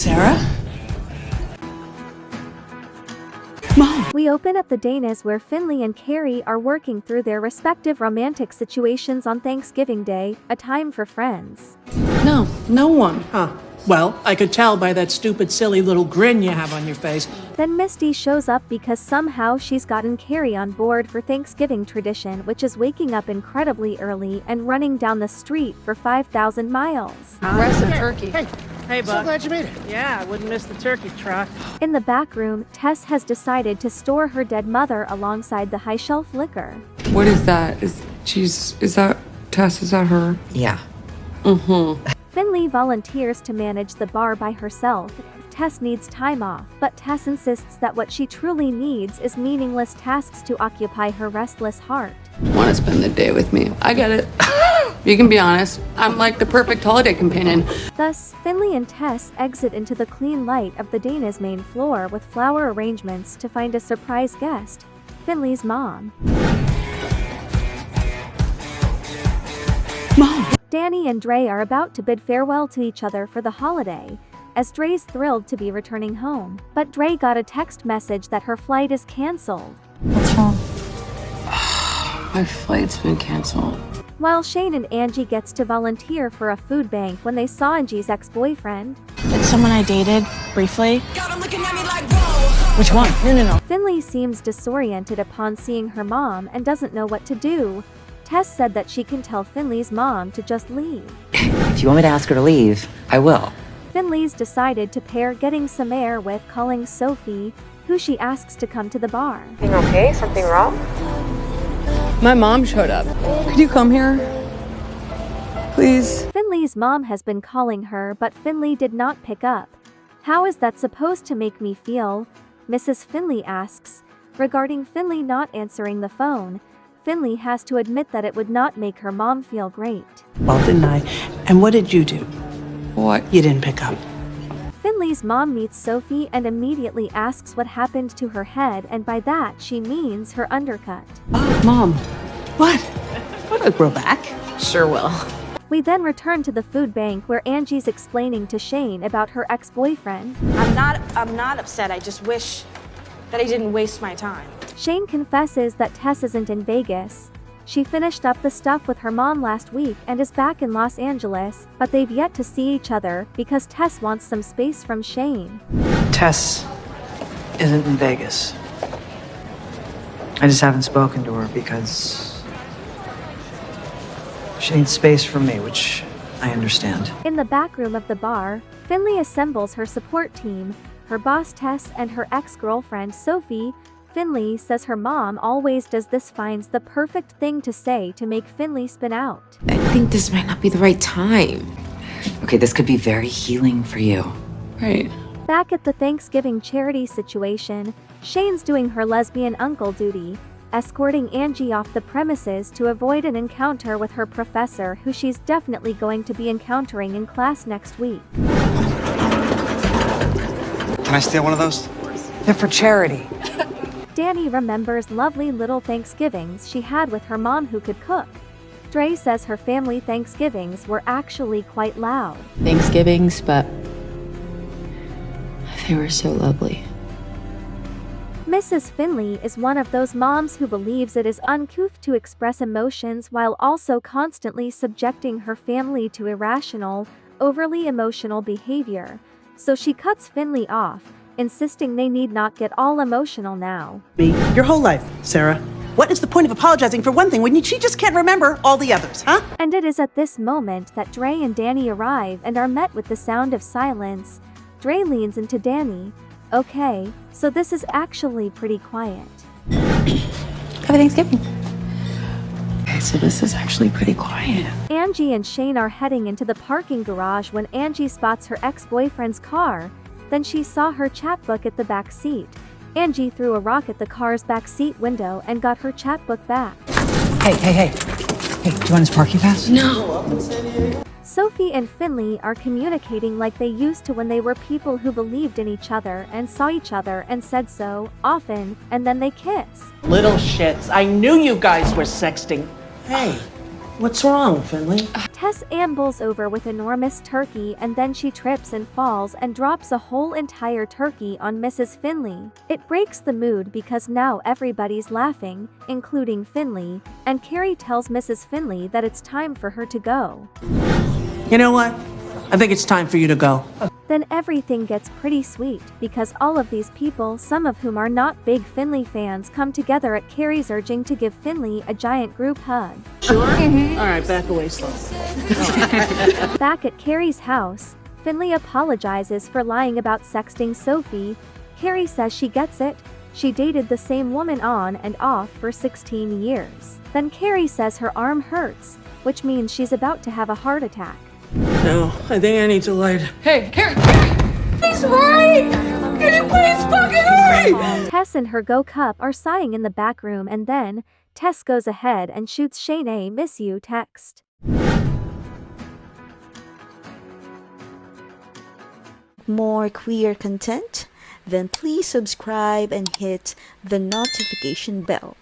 Sarah? Mom! We open at the Danas where Finley and Carrie are working through their respective romantic situations on Thanksgiving Day, a time for friends. No, no one. Huh. Well, I could tell by that stupid, silly little grin you have on your face. Then Misty shows up because somehow she's gotten Carrie on board for Thanksgiving tradition, which is waking up incredibly early and running down the street for 5,000 miles. Aggressive turkey. Hey, Buck. So glad you made it. Yeah, I wouldn't miss the turkey truck. In the back room, Tess has decided to store her dead mother alongside the high-shelf liquor. What is that? Is that Tess? Is that her? Yeah. Finley volunteers to manage the bar by herself. Tess needs time off, but Tess insists that what she truly needs is meaningless tasks to occupy her restless heart. Want to spend the day with me? I get it. You can be honest. I'm like the perfect holiday companion. Thus, Finley and Tess exit into the clean light of the Dana's main floor with flower arrangements to find a surprise guest, Finley's mom. Mom! Danny and Dre are about to bid farewell to each other for the holiday, as Dre's thrilled to be returning home. But Dre got a text message that her flight is canceled. What's wrong? My flight's been canceled. While Shane and Angie gets to volunteer for a food bank when they saw Angie's ex-boyfriend. It's someone I dated, briefly. Which one? No. Finley seems disoriented upon seeing her mom and doesn't know what to do. Tess said that she can tell Finley's mom to just leave. If you want me to ask her to leave, I will. Finley's decided to pair getting some air with calling Sophie, who she asks to come to the bar. Everything okay? Something wrong? My mom showed up. Could you come here? Please? Finley's mom has been calling her, but Finley did not pick up. How is that supposed to make me feel? Mrs. Finley asks. Regarding Finley not answering the phone, Finley has to admit that it would not make her mom feel great. Well, didn't I? And what did you do? What? You didn't pick up. Finley's mom meets Sophie and immediately asks what happened to her head, and by that she means her undercut. Oh, Mom. What? What, I'll grow back? Sure will. We then return to the food bank where Angie's explaining to Shane about her ex-boyfriend. I'm not upset. I just wish that I didn't waste my time. Shane confesses that Tess isn't in Vegas. She finished up the stuff with her mom last week and is back in Los Angeles, but they've yet to see each other because Tess wants some space from Shane. Tess isn't in Vegas. I just haven't spoken to her because she needs space from me, which I understand. In the back room of the bar, Finley assembles her support team, her boss Tess and her ex-girlfriend Sophie. Finley says her mom always does this, finds the perfect thing to say to make Finley spin out. I think this might not be the right time. Okay, this could be very healing for you. Right. Back at the Thanksgiving charity situation, Shane's doing her lesbian uncle duty, escorting Angie off the premises to avoid an encounter with her professor who she's definitely going to be encountering in class next week. Can I steal one of those? They're for charity. Danny remembers lovely little Thanksgivings she had with her mom who could cook. Dre says her family Thanksgivings were actually quite loud. Thanksgivings, but they were so lovely. Mrs. Finley is one of those moms who believes it is uncouth to express emotions while also constantly subjecting her family to irrational, overly emotional behavior. So she cuts Finley off, insisting they need not get all emotional now. Me, your whole life, Sarah. What is the point of apologizing for one thing when she just can't remember all the others, huh? And it is at this moment that Dre and Danny arrive and are met with the sound of silence. Dre leans into Danny. Okay, so this is actually pretty quiet. Happy Thanksgiving. Okay, so this is actually pretty quiet. Angie and Shane are heading into the parking garage when Angie spots her ex-boyfriend's car. Then she saw her chapbook at the back seat. Angie threw a rock at the car's back seat window and got her chapbook back. Hey, do you want his parking pass? No. Sophie and Finley are communicating like they used to when they were people who believed in each other and saw each other and said so, often, and then they kiss. Little shits, I knew you guys were sexting. Hey, What's wrong, Finley? Tess ambles over with enormous turkey and then she trips and falls and drops a whole entire turkey on Mrs. Finley. It breaks the mood because now everybody's laughing, including Finley, and Carrie tells Mrs. Finley that it's time for her to go. You know what? I think it's time for you to go. Then everything gets pretty sweet because all of these people, some of whom are not big Finley fans, come together at Carrie's urging to give Finley a giant group hug. Sure? All right, back away slow. Back at Carrie's house, Finley apologizes for lying about sexting Sophie. Carrie says she gets it. She dated the same woman on and off for 16 years. Then Carrie says her arm hurts, which means she's about to have a heart attack. No, I think I need to light. Hey, Carrie! Please hurry! Can you please fucking hurry? Tess and her Go Cup are sighing in the back room and then Tess goes ahead and shoots Shane a "miss you" text. More queer content? Then please subscribe and hit the notification bell.